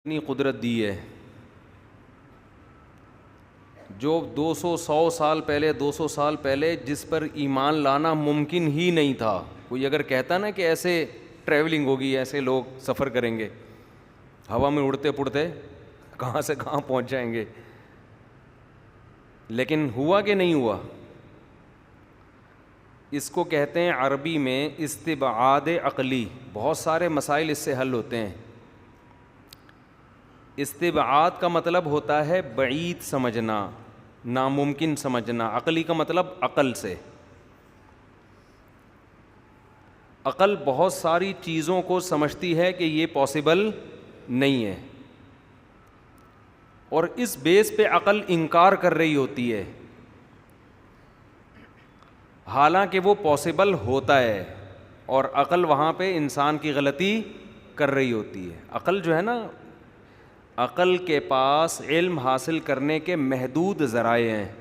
اتنی قدرت دی ہے جو 200 سال پہلے جس پر ایمان لانا ممکن ہی نہیں تھا. کوئی اگر کہتا نا کہ ایسے ٹریولنگ ہوگی, ایسے لوگ سفر کریں گے ہوا میں اڑتے پڑتے کہاں سے کہاں پہنچ جائیں گے, لیکن ہوا کہ نہیں ہوا. اس کو کہتے ہیں عربی میں استبعاد عقلی. بہت سارے مسائل اس سے حل ہوتے ہیں. استبعاد کا مطلب ہوتا ہے بعید سمجھنا, ناممکن سمجھنا. عقلی کا مطلب عقل سے. عقل بہت ساری چیزوں کو سمجھتی ہے کہ یہ پاسبل نہیں ہے, اور اس بیس پہ عقل انکار کر رہی ہوتی ہے, حالانکہ وہ پاسبل ہوتا ہے, اور عقل وہاں پہ انسان کی غلطی کر رہی ہوتی ہے. عقل جو ہے نا, عقل کے پاس علم حاصل کرنے کے محدود ذرائع ہیں.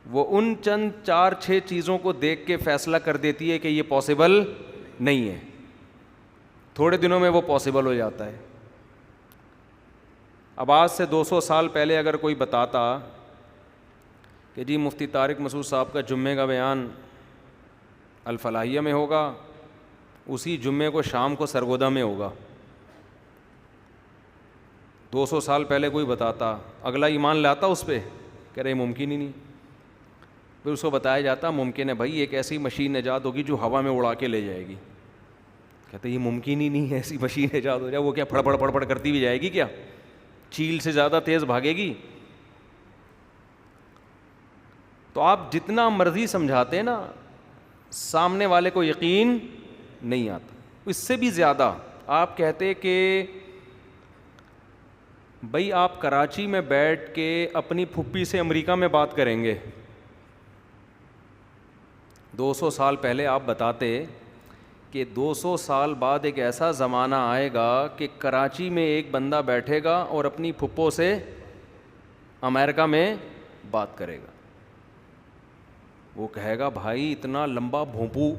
وہ ان چند 4-6 چیزوں کو دیکھ کے فیصلہ کر دیتی ہے کہ یہ پاسبل نہیں ہے. تھوڑے دنوں میں وہ پاسبل ہو جاتا ہے. اب آج سے 200 سال پہلے اگر کوئی بتاتا کہ جی مفتی طارق مسعود صاحب کا جمعے کا بیان الفلاحیہ میں ہوگا, اسی جمعے کو شام کو سرگودا میں ہوگا, 200 سال پہلے کوئی بتاتا, اگلا ایمان لاتا اس پہ, کہہ رہے ممکن ہی نہیں. پھر اس کو بتایا جاتا ممکن ہے بھائی, ایک ایسی مشین ایجاد ہوگی جو ہوا میں اڑا کے لے جائے گی. کہتے یہ ممکن ہی نہیں ہے ایسی مشین ایجاد ہو جائے. وہ کیا پھڑ پڑ کرتی بھی جائے گی, کیا چیل سے زیادہ تیز بھاگے گی؟ تو آپ جتنا مرضی سمجھاتے ہیں نا, سامنے والے کو یقین نہیں آتا. اس سے بھی زیادہ آپ کہتے کہ بھائی آپ کراچی میں بیٹھ کے اپنی پھپھی سے امریکہ میں بات کریں گے. 200 سال پہلے آپ بتاتے کہ 200 سال بعد ایک ایسا زمانہ آئے گا کہ کراچی میں ایک بندہ بیٹھے گا اور اپنی پھپھو سے امریکہ میں بات کرے گا. وہ کہے گا بھائی اتنا لمبا بھونپو,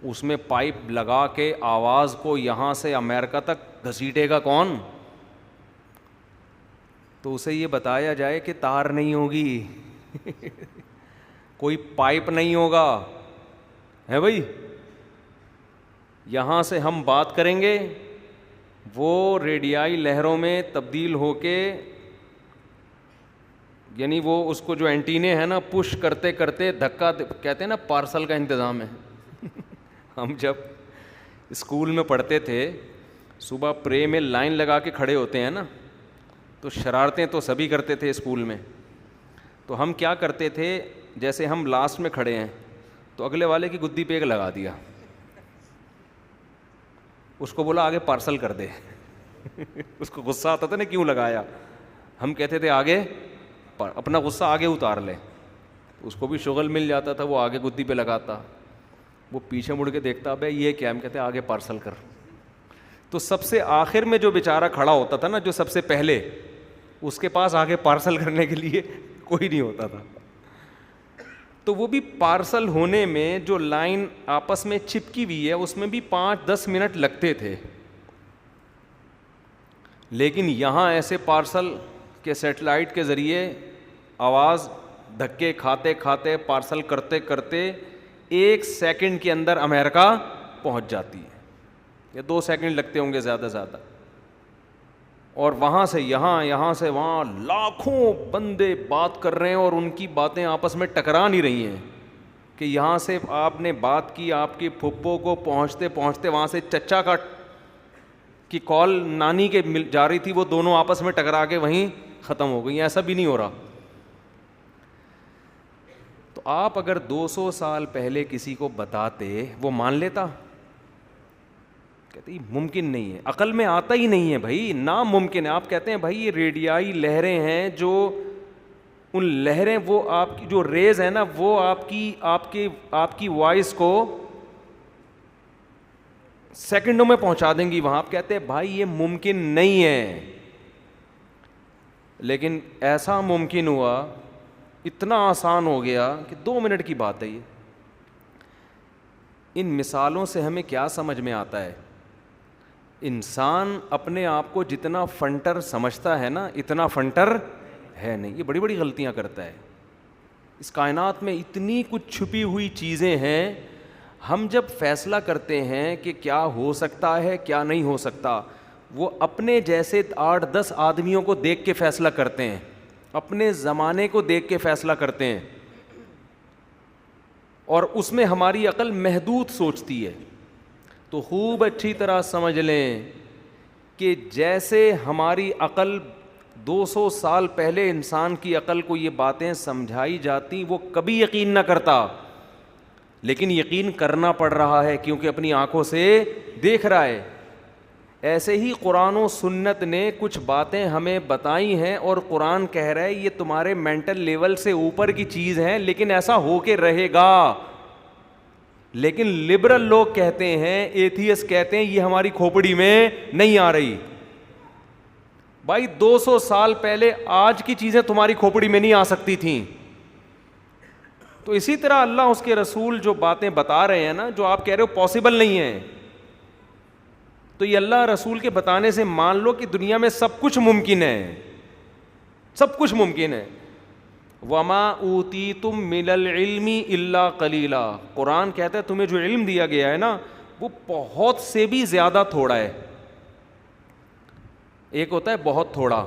اس میں پائپ لگا کے آواز کو یہاں سے امریکہ تک گھسیٹے گا کون؟ تو اسے یہ بتایا جائے کہ تار نہیں ہوگی, کوئی پائپ نہیں ہوگا, ہے بھائی, یہاں سے ہم بات کریں گے, وہ ریڈیائی لہروں میں تبدیل ہو کے, یعنی وہ اس کو جو اینٹینے ہیں نا پش کرتے کرتے دھکا, کہتے ہیں نا پارسل کا انتظام ہے. ہم جب اسکول میں پڑھتے تھے, صبح پرے میں لائن لگا کے کھڑے ہوتے ہیں نا, تو شرارتیں تو سبھی کرتے تھے اسکول میں. تو ہم کیا کرتے تھے, جیسے ہم لاسٹ میں کھڑے ہیں تو اگلے والے کی گدی پہ ایک لگا دیا, اس کو بولا آگے پارسل کر دے. اس کو غصہ آتا تھا نا کیوں لگایا, ہم کہتے تھے آگے, اپنا غصہ آگے اتار لے. اس کو بھی شغل مل جاتا تھا, وہ آگے گدی پہ لگاتا, وہ پیچھے مڑ کے دیکھتا بھائی یہ کیا, ہم کہتے آگے پارسل کر. تو سب سے آخر میں جو بیچارہ کھڑا ہوتا تھا نا, جو سب سے پہلے, اس کے پاس آگے پارسل کرنے کے لیے کوئی نہیں ہوتا تھا. تو وہ بھی پارسل ہونے میں جو لائن آپس میں چپکی ہوئی ہے اس میں بھی 5-10 منٹ لگتے تھے. لیکن یہاں ایسے پارسل کے سیٹلائٹ کے ذریعے آواز دھکے کھاتے کھاتے پارسل کرتے کرتے 1 سیکنڈ کے اندر امریکہ پہنچ جاتی ہے, یا 2 سیکنڈ لگتے ہوں گے زیادہ زیادہ. اور وہاں سے یہاں, یہاں سے وہاں لاکھوں بندے بات کر رہے ہیں, اور ان کی باتیں آپس میں ٹکرا نہیں رہی ہیں کہ یہاں سے آپ نے بات کی, آپ کی پھپھو کو پہنچتے پہنچتے وہاں سے چچا کی کال نانی کے جا رہی تھی, وہ دونوں آپس میں ٹکرا کے وہیں ختم ہو گئی. ایسا بھی نہیں ہو رہا. تو آپ اگر 200 سال پہلے کسی کو بتاتے, وہ مان لیتا؟ کہتے ممکن نہیں ہے, عقل میں آتا ہی نہیں ہے بھائی, ناممکن ہے. آپ کہتے ہیں بھائی یہ ریڈیائی لہریں ہیں, جو ان لہریں, وہ آپ کی جو ریز ہے نا, وہ آپ کی وائس کو سیکنڈوں میں پہنچا دیں گی وہاں. آپ کہتے ہیں بھائی یہ ممکن نہیں ہے, لیکن ایسا ممکن ہوا, اتنا آسان ہو گیا کہ 2 منٹ کی بات ہے یہ. ان مثالوں سے ہمیں کیا سمجھ میں آتا ہے انسان اپنے آپ کو جتنا فنٹر سمجھتا ہے نا اتنا فنٹر ہے نہیں. یہ بڑی بڑی غلطیاں کرتا ہے. اس کائنات میں اتنی کچھ چھپی ہوئی چیزیں ہیں. ہم جب فیصلہ کرتے ہیں کہ کیا ہو سکتا ہے کیا نہیں ہو سکتا, وہ اپنے جیسے 8-10 آدمیوں کو دیکھ کے فیصلہ کرتے ہیں, اپنے زمانے کو دیکھ کے فیصلہ کرتے ہیں, اور اس میں ہماری عقل محدود سوچتی ہے. تو خوب اچھی طرح سمجھ لیں کہ جیسے ہماری عقل 200 سال پہلے انسان کی عقل کو یہ باتیں سمجھائی جاتی, وہ کبھی یقین نہ کرتا, لیکن یقین کرنا پڑ رہا ہے کیونکہ اپنی آنکھوں سے دیکھ رہا ہے. ایسے ہی قرآن و سنت نے کچھ باتیں ہمیں بتائی ہیں, اور قرآن کہہ رہا ہے یہ تمہارے مینٹل لیول سے اوپر کی چیز ہے, لیکن ایسا ہو کے رہے گا. لیکن لبرل لوگ کہتے ہیں, ایتھیسٹ کہتے ہیں یہ ہماری کھوپڑی میں نہیں آ رہی. بھائی 200 سال پہلے آج کی چیزیں تمہاری کھوپڑی میں نہیں آ سکتی تھیں. تو اسی طرح اللہ اس کے رسول جو باتیں بتا رہے ہیں نا, جو آپ کہہ رہے ہو پاسبل نہیں ہے, تو یہ اللہ رسول کے بتانے سے مان لو کہ دنیا میں سب کچھ ممکن ہے, سب کچھ ممکن ہے. وما اوتیتم من العلم الا قلیلا. قرآن کہتا ہے تمہیں جو علم دیا گیا ہے نا وہ بہت سے بھی زیادہ تھوڑا ہے. ایک ہوتا ہے بہت تھوڑا,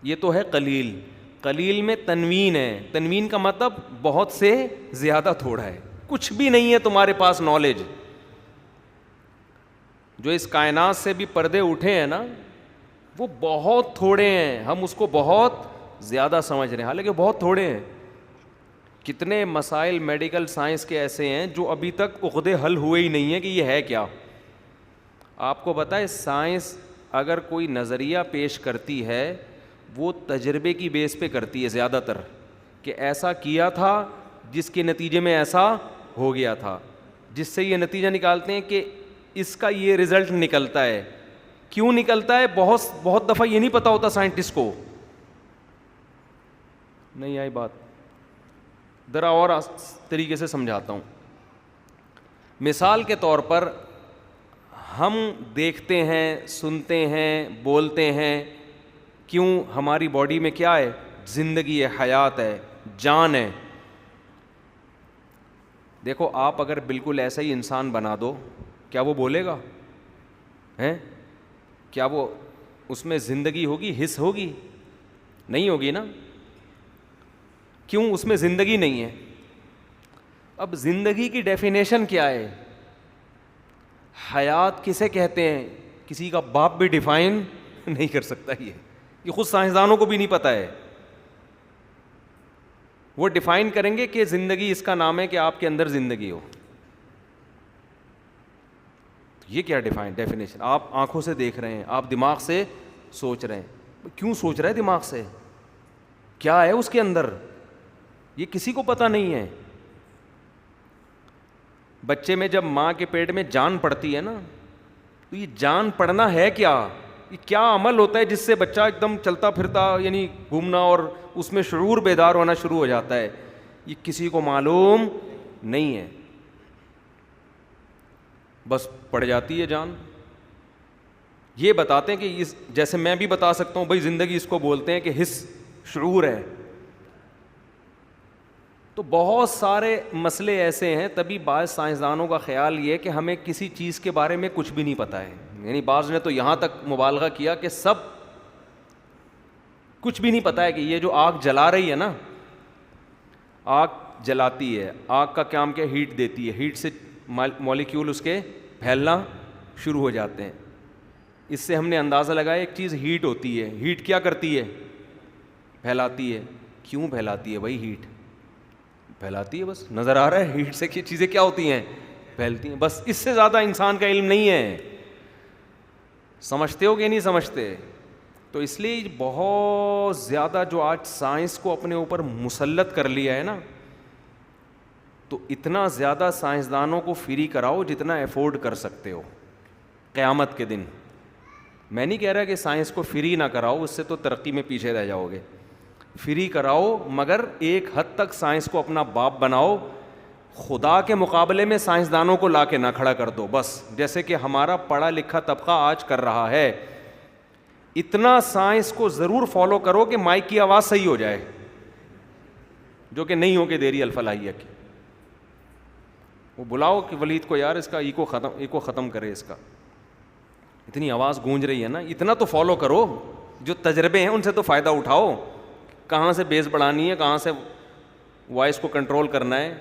یہ تو ہے قلیل. قلیل میں تنوین ہے, تنوین کا مطلب بہت سے زیادہ تھوڑا ہے. کچھ بھی نہیں ہے تمہارے پاس نالج. جو اس کائنات سے بھی پردے اٹھے ہیں نا وہ بہت تھوڑے ہیں, ہم اس کو بہت زیادہ سمجھ رہے ہیں, حالانکہ بہت تھوڑے ہیں. کتنے مسائل میڈیکل سائنس کے ایسے ہیں جو ابھی تک عقدے حل ہوئے ہی نہیں ہیں کہ یہ ہے کیا. آپ کو بتائے سائنس اگر کوئی نظریہ پیش کرتی ہے وہ تجربے کی بیس پہ کرتی ہے زیادہ تر, کہ ایسا کیا تھا جس کے نتیجے میں ایسا ہو گیا تھا, جس سے یہ نتیجہ نکالتے ہیں کہ اس کا یہ رزلٹ نکلتا ہے. کیوں نکلتا ہے بہت دفعہ یہ نہیں پتا ہوتا سائنٹسٹ کو. نہیں آئی بات, ذرا اور طریقے سے سمجھاتا ہوں. مثال کے طور پر ہم دیکھتے ہیں, سنتے ہیں, بولتے ہیں, کیوں؟ ہماری باڈی میں کیا ہے؟ زندگی ہے, حیات ہے, جان ہے. دیکھو آپ اگر بالکل ایسا ہی انسان بنا دو, کیا وہ بولے گا؟ ہیں؟ کیا وہ اس میں زندگی ہوگی, حس ہوگی؟ نہیں ہوگی نا. کیوں؟ اس میں زندگی نہیں ہے. اب زندگی کی ڈیفینیشن کیا ہے؟ حیات کسے کہتے ہیں؟ کسی کا باپ بھی ڈیفائن نہیں کر سکتا. یہ خود سائنسدانوں کو بھی نہیں پتا ہے. وہ ڈیفائن کریں گے کہ زندگی اس کا نام ہے کہ آپ کے اندر زندگی ہو. یہ کیا ڈیفینیشن؟ آپ آنکھوں سے دیکھ رہے ہیں, آپ دماغ سے سوچ رہے ہیں. کیوں سوچ رہے ہیں دماغ سے؟ کیا ہے اس کے اندر؟ یہ کسی کو پتہ نہیں ہے. بچے میں جب ماں کے پیٹ میں جان پڑتی ہے نا, تو یہ جان پڑنا ہے کیا؟ یہ کیا عمل ہوتا ہے جس سے بچہ ایک دم چلتا پھرتا, یعنی گھومنا, اور اس میں شعور بیدار ہونا شروع ہو جاتا ہے؟ یہ کسی کو معلوم نہیں ہے. بس پڑ جاتی ہے جان. یہ بتاتے ہیں کہ جیسے میں بھی بتا سکتا ہوں بھائی زندگی اس کو بولتے ہیں کہ حس, شعور ہے. تو بہت سارے مسئلے ایسے ہیں. تبھی بعض سائنسدانوں کا خیال یہ ہے کہ ہمیں کسی چیز کے بارے میں کچھ بھی نہیں پتہ ہے. یعنی بعض نے تو یہاں تک مبالغہ کیا کہ سب کچھ بھی نہیں پتہ ہے کہ یہ جو آگ جلا رہی ہے نا, آگ جلاتی ہے, آگ کا کام کیا؟ ہیٹ دیتی ہے. ہیٹ سے مالیکیول اس کے پھیلنا شروع ہو جاتے ہیں. اس سے ہم نے اندازہ لگایا ایک چیز ہیٹ ہوتی ہے. ہیٹ کیا کرتی ہے؟ پھیلاتی ہے. کیوں پھیلاتی ہے بھائی؟ ہیٹ پھیلاتی ہے, بس نظر آ رہا ہے. ہیٹ سے چیزیں کیا ہوتی ہیں؟ پھیلتی ہیں. بس اس سے زیادہ انسان کا علم نہیں ہے. سمجھتے ہو کہ نہیں سمجھتے؟ تو اس لیے بہت زیادہ جو آج سائنس کو اپنے اوپر مسلط کر لیا ہے نا, تو اتنا زیادہ سائنسدانوں کو فری کراؤ جتنا افورڈ کر سکتے ہو قیامت کے دن. میں نہیں کہہ رہا کہ سائنس کو فری نہ کراؤ, اس سے تو ترقی میں پیچھے رہ جاؤ گے. فری کراؤ, مگر ایک حد تک سائنس کو اپنا باپ بناؤ. خدا کے مقابلے میں سائنسدانوں کو لا کے نہ کھڑا کر دو بس، جیسے کہ ہمارا پڑھا لکھا طبقہ آج کر رہا ہے. اتنا سائنس کو ضرور فالو کرو کہ مائک کی آواز صحیح ہو جائے، جو کہ نہیں ہو کے دیری الفلاحیہ کی. وہ بلاؤ کہ ولید کو، یار اس کا ایکو ختم کرے، اس کا اتنی آواز گونج رہی ہے نا. اتنا تو فالو کرو، جو تجربے ہیں ان سے تو فائدہ اٹھاؤ. کہاں سے بیس بڑھانی ہے، کہاں سے وائس کو کنٹرول کرنا ہے،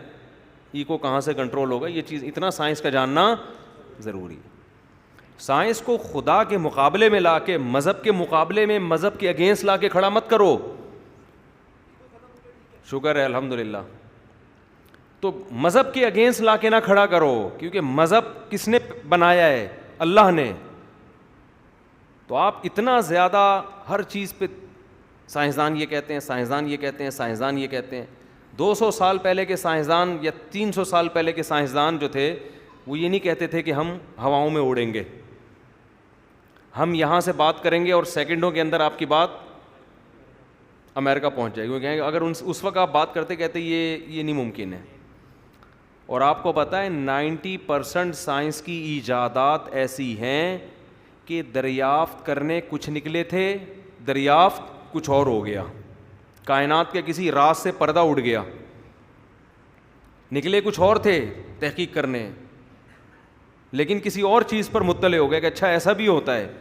ایکو کہاں سے کنٹرول ہوگا، یہ چیز اتنا سائنس کا جاننا ضروری ہے. سائنس کو خدا کے مقابلے میں لا کے، مذہب کے مقابلے میں، مذہب کے اگینسٹ لا کے کھڑا مت کرو. شکر ہے الحمدللہ. تو مذہب کے اگینسٹ لا کے نہ کھڑا کرو، کیونکہ مذہب کس نے بنایا ہے؟ اللہ نے. تو آپ اتنا زیادہ ہر چیز پہ سائنسدان یہ کہتے ہیں، سائنسدان یہ کہتے ہیں، سائنسدان یہ کہتے ہیں. 200 سال پہلے کے سائنسدان یا 300 سال پہلے کے سائنسدان جو تھے، وہ یہ نہیں کہتے تھے کہ ہم ہواؤں میں اڑیں گے، ہم یہاں سے بات کریں گے اور سیکنڈوں کے اندر آپ کی بات امریکہ پہنچ جائے گی. وہ کہیں گے اگر اس وقت آپ بات کرتے کہتے یہ نہیں ممکن ہے. اور آپ کو پتہ ہے 90% سائنس کی ایجادات ایسی ہیں کہ دریافت کرنے کچھ نکلے تھے، دریافت کچھ اور ہو گیا. کائنات کے کسی راز سے پردہ اڑ گیا، نکلے کچھ اور تھے تحقیق کرنے، لیکن کسی اور چیز پر مطلع ہو گئے کہ اچھا ایسا بھی ہوتا ہے.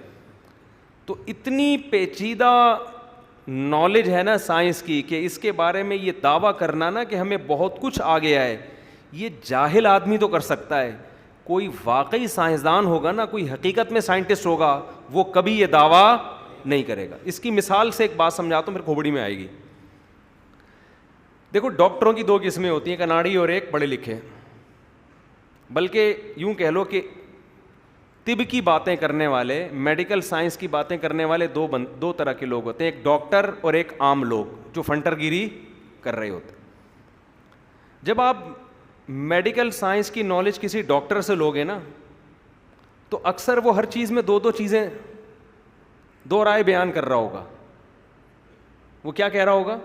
تو اتنی پیچیدہ نالج ہے نا سائنس کی کہ اس کے بارے میں یہ دعویٰ کرنا نا کہ ہمیں بہت کچھ آ گیا ہے، یہ جاہل آدمی تو کر سکتا ہے. کوئی واقعی سائنسدان ہوگا نا، کوئی حقیقت میں سائنٹسٹ ہوگا، وہ کبھی یہ دعویٰ نہیں کرے گا. اس کی مثال سے ایک بات سمجھاتا ہوں، میرے کھوپڑی میں آئے گی. دیکھو ڈاکٹروں کی 2 قسمیں ہوتی ہیں، ایک اناڑی اور ایک پڑھے لکھے. بلکہ یوں کہہ لو کہ طب کی باتیں کرنے والے، میڈیکل سائنس کی باتیں کرنے والے 2 طرح کے لوگ ہوتے ہیں، ایک ڈاکٹر اور ایک عام لوگ جو فنٹر گیری کر رہے ہوتے ہیں. جب آپ میڈیکل سائنس کی نالج کسی ڈاکٹر سے لوگے نا، تو اکثر وہ ہر چیز میں 2 چیزیں 2 رائے بیان کر رہا ہوگا. وہ کیا کہہ رہا ہوگا؟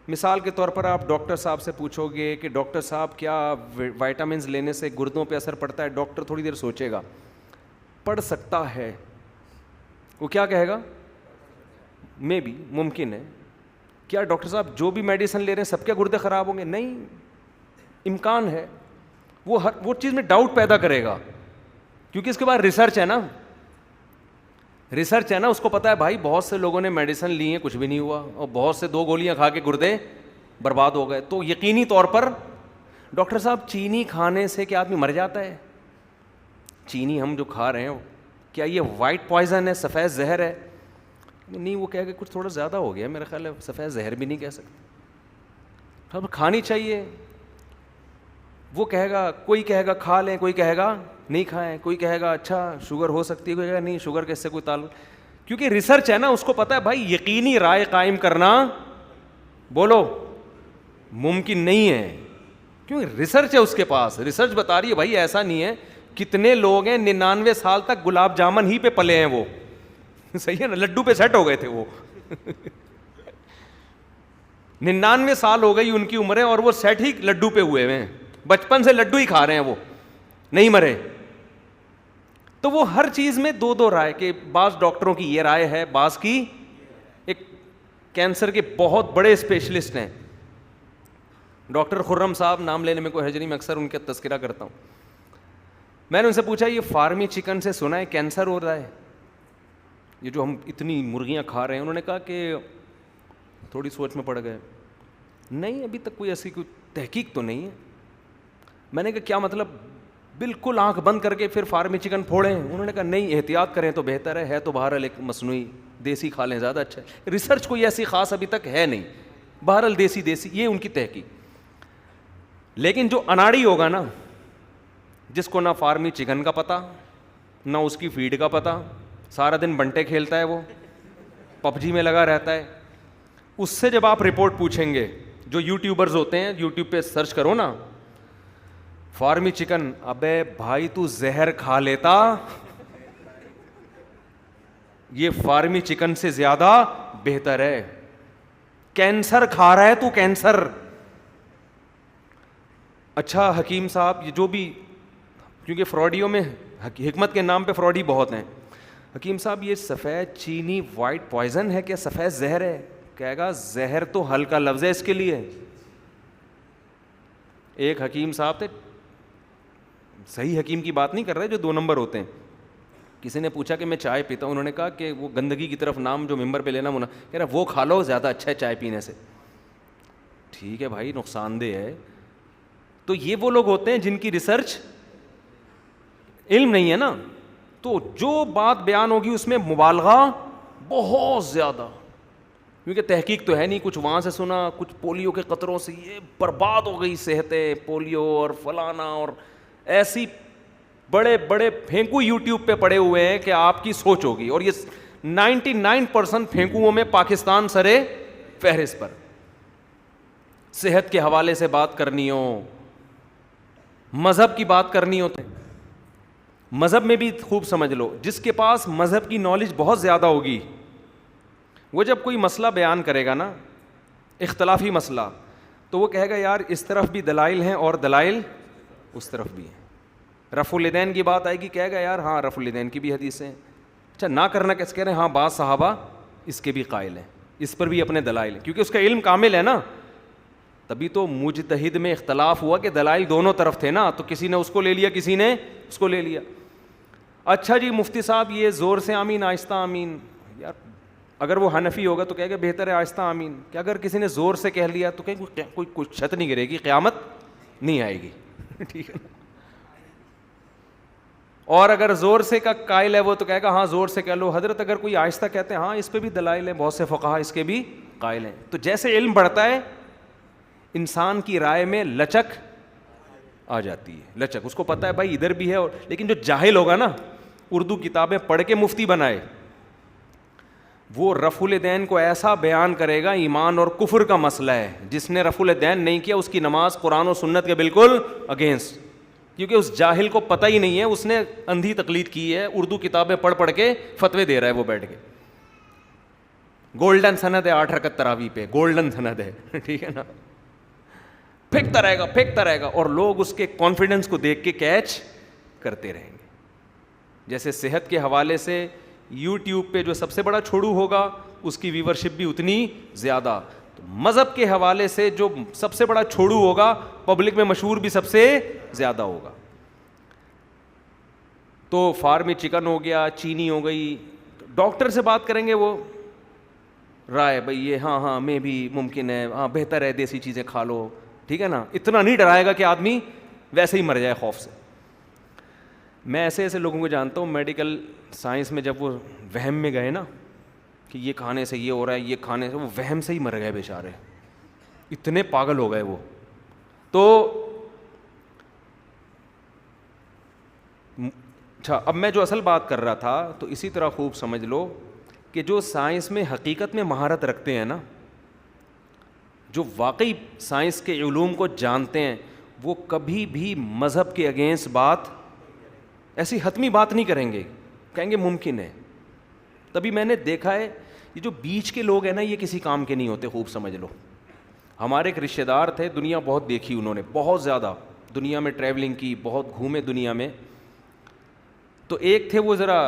مثال کے طور پر آپ ڈاکٹر صاحب سے پوچھو گے کہ ڈاکٹر صاحب کیا وائٹامنز لینے سے گردوں پہ اثر پڑتا ہے؟ ڈاکٹر تھوڑی دیر سوچے گا، پڑ سکتا ہے. وہ کیا کہے گا؟ میں بھی ممکن ہے. کیا ڈاکٹر صاحب جو بھی میڈیسن لے رہے ہیں سب کے گردے خراب ہوں گے؟ نہیں، امکان ہے. وہ چیز میں ڈاؤٹ پیدا کرے گا، کیونکہ اس کے بعد ریسرچ ہے نا، اس کو پتا ہے بھائی بہت سے لوگوں نے میڈیسن لی ہیں کچھ بھی نہیں ہوا، اور بہت سے 2 گولیاں کھا کے گردے برباد ہو گئے. تو یقینی طور پر ڈاکٹر صاحب چینی کھانے سے کیا آدمی مر جاتا ہے؟ چینی ہم جو کھا رہے ہیں کیا یہ وائٹ پوائزن ہے، سفید زہر ہے؟ نہیں، وہ کہہ کے کچھ تھوڑا زیادہ ہو گیا، میرا خیال ہے سفید زہر بھی نہیں کہہ سکتے، اب کھانی چاہیے. وہ کہے گا، کوئی کہے گا کھا لیں، کوئی کہے گا نہیں کھائیں، کوئی کہے گا اچھا شوگر ہو سکتی ہے، کوئی کہے گا نہیں شوگر کے اس سے کوئی تعلق. کیونکہ ریسرچ ہے نا، اس کو پتا ہے بھائی یقینی رائے قائم کرنا بولو ممکن نہیں ہے، کیونکہ ریسرچ ہے اس کے پاس. ریسرچ بتا رہی ہے بھائی ایسا نہیں ہے. کتنے لوگ ہیں 99 سال تک گلاب جامن ہی پہ پلے ہیں، وہ صحیح ہے نا، لڈو پہ سیٹ ہو گئے تھے وہ 99 سال ہو گئی ان کی عمریں اور وہ سیٹ ہی لڈو پہ ہوئے ہیں، بچپن سے لڈو ہی کھا رہے ہیں، وہ نہیں مرے. تو وہ ہر چیز میں 2 رائے، کہ بعض ڈاکٹروں کی یہ رائے ہے، بعض کی. ایک کینسر کے بہت بڑے اسپیشلسٹ ہیں ڈاکٹر خرم صاحب، نام لینے میں کوئی حرج نہیں، میں اکثر ان کا تذکرہ کرتا ہوں. میں نے ان سے پوچھا یہ فارمی چکن سے سنا ہے کینسر ہو رہا ہے، یہ جو ہم اتنی مرغیاں کھا رہے ہیں؟ انہوں نے کہا کہ تھوڑی سوچ میں پڑ گئے، نہیں ابھی تک کوئی ایسی کوئی تحقیق تو نہیں ہے. میں نے کہا کیا مطلب بالکل آنکھ بند کر کے پھر فارمی چکن پھوڑیں؟ انہوں نے کہا نہیں، احتیاط کریں تو بہتر ہے تو بہرحال ایک مصنوعی دیسی کھا لیں زیادہ اچھا ہے. ریسرچ کوئی ایسی خاص ابھی تک ہے نہیں، بہرحال دیسی یہ ان کی تحقیق. لیکن جو اناڑی ہوگا نا، جس کو نہ فارمی چکن کا پتہ، نہ اس کی فیڈ کا پتہ، سارا دن بنٹے کھیلتا ہے، وہ پب جی میں لگا رہتا ہے، اس سے جب آپ رپورٹ پوچھیں گے، جو یوٹیوبرز ہوتے ہیں، یوٹیوب پہ سرچ کرو نا فارمی چکن، ابے بھائی تو زہر کھا لیتا، یہ فارمی چکن سے زیادہ بہتر ہے. کینسر کھا رہا ہے تو، کینسر. اچھا حکیم صاحب، یہ جو بھی، کیونکہ فراڈیوں میں حکمت کے نام پہ فراڈی بہت ہیں، حکیم صاحب یہ سفید چینی وائٹ پوائزن ہے کیا سفید زہر ہے؟ کہے گا زہر تو ہلکا لفظ ہے اس کے لیے. ایک حکیم صاحب تھے، صحیح حکیم کی بات نہیں کر رہے جو 2 نمبر ہوتے ہیں، کسی نے پوچھا کہ میں چائے پیتا ہوں، انہوں نے کہا کہ وہ گندگی کی طرف نام جو ممبر پہ لینا منع، کہہ رہا وہ کھا لو زیادہ اچھا ہے چائے پینے سے. ٹھیک ہے بھائی، نقصان دہ ہے. تو یہ وہ لوگ ہوتے ہیں جن کی ریسرچ علم نہیں ہے نا، تو جو بات بیان ہوگی اس میں مبالغہ بہت زیادہ، کیونکہ تحقیق تو ہے نہیں، کچھ وہاں سے سنا، کچھ پولیو کے قطروں سے یہ برباد ہو گئی صحتیں، پولیو اور فلانا، اور ایسی بڑے بڑے پھینکو یوٹیوب پہ پڑے ہوئے ہیں کہ آپ کی سوچ ہوگی. اور یہ 99% پھینکوؤں میں پاکستان سرے فہرست پر. صحت کے حوالے سے بات کرنی ہو، مذہب کی بات کرنی ہوتے، مذہب میں بھی خوب سمجھ لو، جس کے پاس مذہب کی نالج بہت زیادہ ہوگی وہ جب کوئی مسئلہ بیان کرے گا نا، اختلافی مسئلہ، تو وہ کہے گا یار اس طرف بھی دلائل ہیں اور دلائل اس طرف بھی ہیں. رفع الیدین کی بات آئے گی، کہے گا یار ہاں رفع الیدین کی بھی حدیث ہیں. اچھا نہ کرنا کیسے کہہ رہے ہیں؟ ہاں بعض صحابہ اس کے بھی قائل ہیں، اس پر بھی اپنے دلائل ہیں، کیونکہ اس کا علم کامل ہے نا. تبھی تو مجتہد میں اختلاف ہوا کہ دلائل دونوں طرف تھے نا، تو کسی نے اس کو لے لیا، کسی نے اس کو لے لیا. اچھا جی مفتی صاحب یہ زور سے آمین آہستہ آمین، یار اگر وہ حنفی ہوگا تو کہے گا بہتر ہے آہستہ آمین، کہ اگر کسی نے زور سے کہہ لیا تو کہیں کوئی چھت نہیں گرے گی، قیامت نہیں آئے گی. ٹھیک ہے. اور اگر زور سے کا قائل ہے وہ تو کہے گا ہاں زور سے کہہ لو. حضرت اگر کوئی آہستہ کہتے ہیں ہاں اس پہ بھی دلائل ہیں، بہت سے فقہا اس کے بھی قائل ہیں. تو جیسے علم بڑھتا ہے انسان کی رائے میں لچک آ جاتی ہے، لچک، اس کو پتہ ہے بھائی ادھر بھی ہے. اور لیکن جو جاہل ہوگا نا، اردو کتابیں پڑھ کے مفتی بنائے، وہ رفع الیدین کو ایسا بیان کرے گا ایمان اور کفر کا مسئلہ ہے. جس نے رفع الیدین نہیں کیا اس کی نماز قرآن و سنت کے بالکل اگینسٹ، کیونکہ اس جاہل کو پتہ ہی نہیں ہے، اس نے اندھی تقلید کی ہے، اردو کتابیں پڑھ پڑھ کے فتوے دے رہا ہے وہ بیٹھ کے. گولڈن سند ہے 8 رکعت تراویح پہ، گولڈن سند ہے. ٹھیک ہے نا، پھینکتا رہے گا اور لوگ اس کے کانفیڈنس کو دیکھ کے کیچ کرتے رہیں گے. جیسے صحت کے حوالے سے یوٹیوب پہ جو سب سے بڑا چھوڑو ہوگا اس کی ویورشپ بھی اتنی زیادہ، تو مذہب کے حوالے سے جو سب سے بڑا چھوڑو ہوگا پبلک میں مشہور بھی سب سے زیادہ ہوگا. تو فارمی چکن ہو گیا، چینی ہو گئی، ڈاکٹر سے بات کریں گے وہ رائے بھائی یہ ہاں میں بھی ممکن ہے، ہاں بہتر ہے دیسی چیزیں کھا لو. ٹھیک ہے نا، اتنا نہیں ڈرائے گا کہ آدمی ویسے ہی مر جائے خوف سے. میں ایسے لوگوں کو جانتا ہوں میڈیکل سائنس میں جب وہ وہم میں گئے نا کہ یہ کھانے سے یہ ہو رہا ہے، یہ کھانے سے، وہ وہم سے ہی مر گئے بیچارے، اتنے پاگل ہو گئے وہ. تو اچھا اب میں جو اصل بات کر رہا تھا تو اسی طرح خوب سمجھ لو کہ جو سائنس میں حقیقت میں مہارت رکھتے ہیں نا، جو واقعی سائنس کے علوم کو جانتے ہیں، وہ کبھی بھی مذہب کے اگینسٹ بات، ایسی حتمی بات نہیں کریں گے، کہیں گے ممکن ہے. تبھی میں نے دیکھا ہے یہ جو بیچ کے لوگ ہیں نا یہ کسی کام کے نہیں ہوتے. خوب سمجھ لو، ہمارے ایک رشتہ دار تھے، دنیا بہت دیکھی انہوں نے، بہت زیادہ دنیا میں ٹریولنگ کی، بہت گھومے دنیا میں. تو ایک تھے وہ، ذرا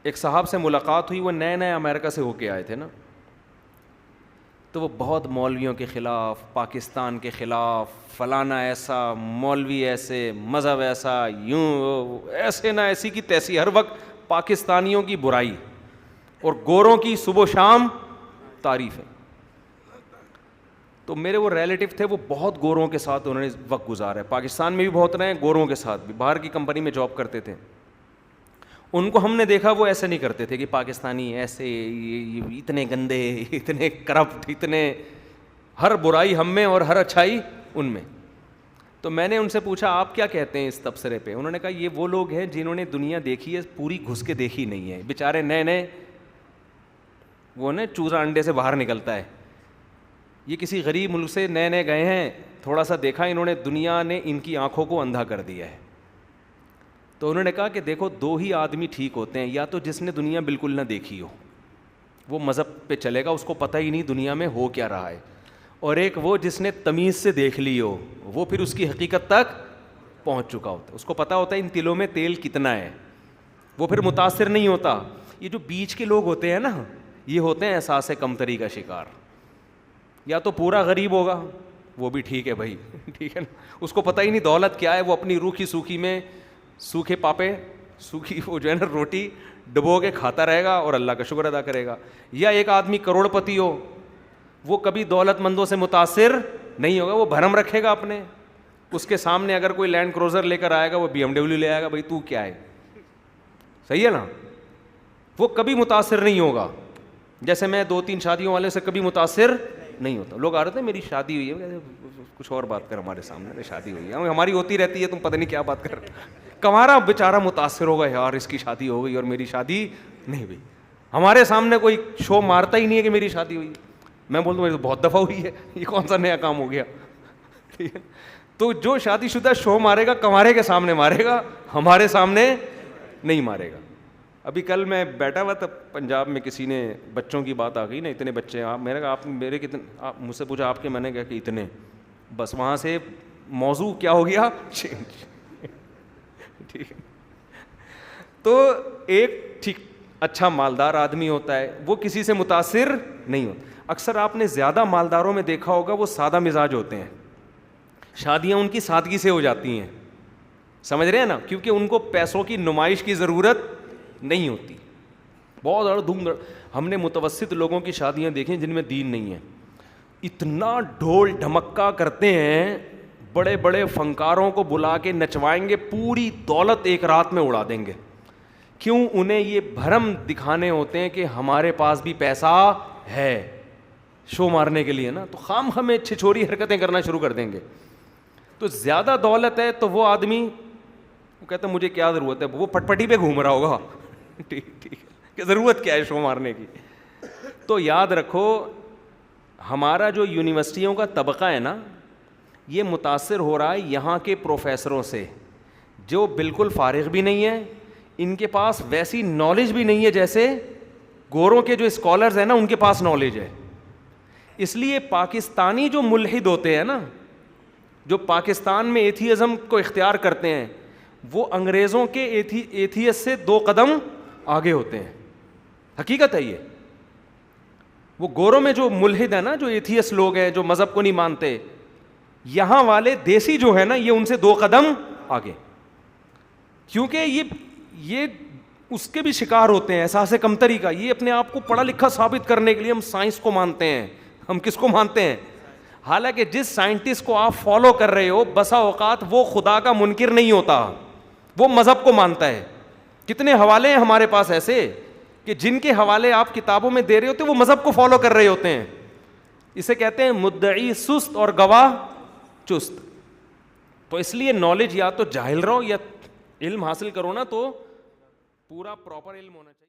ایک صاحب سے ملاقات ہوئی، وہ نئے امریکہ سے ہو کے آئے تھے نا، تو وہ بہت مولویوں کے خلاف، پاکستان کے خلاف، فلانا ایسا مولوی ایسے، مذہب ایسا، یوں ایسے نہ ایسی کی تیسی، ہر وقت پاکستانیوں کی برائی اور گوروں کی صبح و شام تعریف ہے. تو میرے وہ ریلیٹو تھے، وہ بہت گوروں کے ساتھ انہوں نے وقت گزارا ہے، پاکستان میں بھی بہت رہے ہیں، گوروں کے ساتھ بھی، باہر کی کمپنی میں جاب کرتے تھے. ان کو ہم نے دیکھا وہ ایسے نہیں کرتے تھے کہ پاکستانی ایسے اتنے گندے، اتنے کرپٹ، اتنے ہر برائی ہم میں اور ہر اچھائی ان میں. تو میں نے ان سے پوچھا آپ کیا کہتے ہیں اس تبصرے پہ؟ انہوں نے کہا یہ وہ لوگ ہیں جنہوں نے دنیا دیکھی ہے، پوری گھس کے دیکھی نہیں ہے. بیچارے نئے وہ نا چوزا انڈے سے باہر نکلتا ہے، یہ کسی غریب ملک سے نئے گئے ہیں، تھوڑا سا دیکھا انہوں نے، دنیا نے ان کی آنکھوں کو اندھا کر دیا ہے. تو انہوں نے کہا کہ دیکھو 2 ہی آدمی ٹھیک ہوتے ہیں، یا تو جس نے دنیا بالکل نہ دیکھی ہو، وہ مذہب پہ چلے گا، اس کو پتہ ہی نہیں دنیا میں ہو کیا رہا ہے، اور ایک وہ جس نے تمیز سے دیکھ لی ہو, وہ پھر اس کی حقیقت تک پہنچ چکا ہوتا ہے, اس کو پتہ ہوتا ہے ان تلوں میں تیل کتنا ہے, وہ پھر متاثر نہیں ہوتا. یہ جو بیچ کے لوگ ہوتے ہیں نا, یہ ہوتے ہیں احساس کمتری کا شکار. یا تو پورا غریب ہوگا, وہ بھی ٹھیک ہے بھائی, ٹھیک ہے نا, اس کو پتہ ہی نہیں دولت کیا ہے, وہ اپنی روکھی سوکھی میں سوکھے پاپے, سوکھی وہ جو ہے نا روٹی ڈبو کے کھاتا رہے گا اور اللہ کا شکر ادا کرے گا. یا ایک آدمی کروڑ پتی ہو, وہ کبھی دولت مندوں سے متاثر نہیں ہوگا, وہ بھرم رکھے گا اپنے. اس کے سامنے اگر کوئی لینڈ کروزر لے کر آئے گا, وہ BMW لے آئے گا, بھائی تو کیا ہے, صحیح ہے نا, وہ کبھی متاثر نہیں ہوگا. جیسے میں 2-3 شادیوں والے سے کبھی متاثر نہیں ہوتا. لوگ آ رہے تھے میری شادی ہوئی ہے, کچھ اور بات کر ہمارے سامنے, شادی ہوئی ہے, ہماری ہوتی رہتی ہے, تم پتہ نہیں کیا بات کر رہے. کمارا بیچارہ متاثر ہوگا, یار اس کی شادی ہو گئی اور میری شادی نہیں ہوئی. ہمارے سامنے کوئی شو مارتا ہی نہیں ہے کہ میری شادی ہوئی. میں بولتا ہوں میری تو بہت دفعہ ہوئی ہے, یہ کون سا نیا کام ہو گیا, ٹھیک ہے. تو جو شادی شدہ شو مارے گا کمارے کے سامنے مارے گا, ہمارے سامنے نہیں مارے گا. ابھی کل میں بیٹھا ہوا تھا پنجاب میں, کسی نے بچوں کی بات آ گئی نا, اتنے بچے ہیں آپ, میں نے کہا آپ میرے کتنے, آپ مجھ سے پوچھا آپ کے, میں نے کہا کہ اتنے, بس وہاں سے موضوع کیا ہو گیا چینج, ٹھیک ہے. تو ایک ٹھیک اچھا مالدار آدمی ہوتا ہے, وہ کسی سے متاثر نہیں ہوتا. اکثر آپ نے زیادہ مالداروں میں دیکھا ہوگا وہ سادہ مزاج ہوتے ہیں, شادیاں ان کی سادگی سے ہو جاتی ہیں, سمجھ رہے ہیں نا, کیونکہ ان کو پیسوں کی نمائش کی ضرورت نہیں ہوتی. بہت زیادہ دھوم. ہم نے متوسط لوگوں کی شادیاں دیکھیں جن میں دین نہیں ہے, اتنا ڈھول ڈھمکا کرتے ہیں, بڑے بڑے فنکاروں کو بلا کے نچوائیں گے, پوری دولت ایک رات میں اڑا دیں گے. کیوں؟ انہیں یہ بھرم دکھانے ہوتے ہیں کہ ہمارے پاس بھی پیسہ ہے, شو مارنے کے لیے نا, تو خام ہمیں چھچوری حرکتیں کرنا شروع کر دیں گے. تو زیادہ دولت ہے تو وہ آدمی وہ کہتا ہے مجھے کیا ضرورت ہے, وہ پٹ پٹی پہ گھوم رہا ہوگا, ٹھیک ٹھیک ہے, کہ ضرورت کیا ہے شو مارنے کی. تو یاد رکھو ہمارا جو یونیورسٹیوں کا طبقہ ہے نا, یہ متاثر ہو رہا ہے یہاں کے پروفیسروں سے, جو بالکل فارغ بھی نہیں ہے, ان کے پاس ویسی نالج بھی نہیں ہے جیسے گوروں کے جو اسکالرز ہیں نا ان کے پاس نالج ہے. اس لیے پاکستانی جو ملحد ہوتے ہیں نا, جو پاکستان میں ایتھیزم کو اختیار کرتے ہیں, وہ انگریزوں کے ایتھیس سے 2 قدم آگے ہوتے ہیں. حقیقت ہے یہ. وہ گوروں میں جو ملحد ہیں نا, جو ایتھیس لوگ ہیں, جو مذہب کو نہیں مانتے, یہاں والے دیسی جو ہے نا, یہ ان سے 2 قدم آگے, کیونکہ یہ اس کے بھی شکار ہوتے ہیں احساس کمتری کا. یہ اپنے آپ کو پڑھا لکھا ثابت کرنے کے لیے ہم سائنس کو مانتے ہیں. ہم کس کو مانتے ہیں؟ حالانکہ جس سائنٹسٹ کو آپ فالو کر رہے ہو بسا اوقات وہ خدا کا منکر نہیں ہوتا, وہ مذہب کو مانتا ہے. کتنے حوالے ہیں ہمارے پاس ایسے کہ جن کے حوالے آپ کتابوں میں دے رہے ہوتے وہ مذہب کو فالو کر رہے ہوتے ہیں. اسے کہتے ہیں مدعی سست اور گواہ چست. تو اس لیے نالج یا تو جاہل رہو یا علم حاصل کرو نا, تو پورا پراپر علم ہونا چاہیے.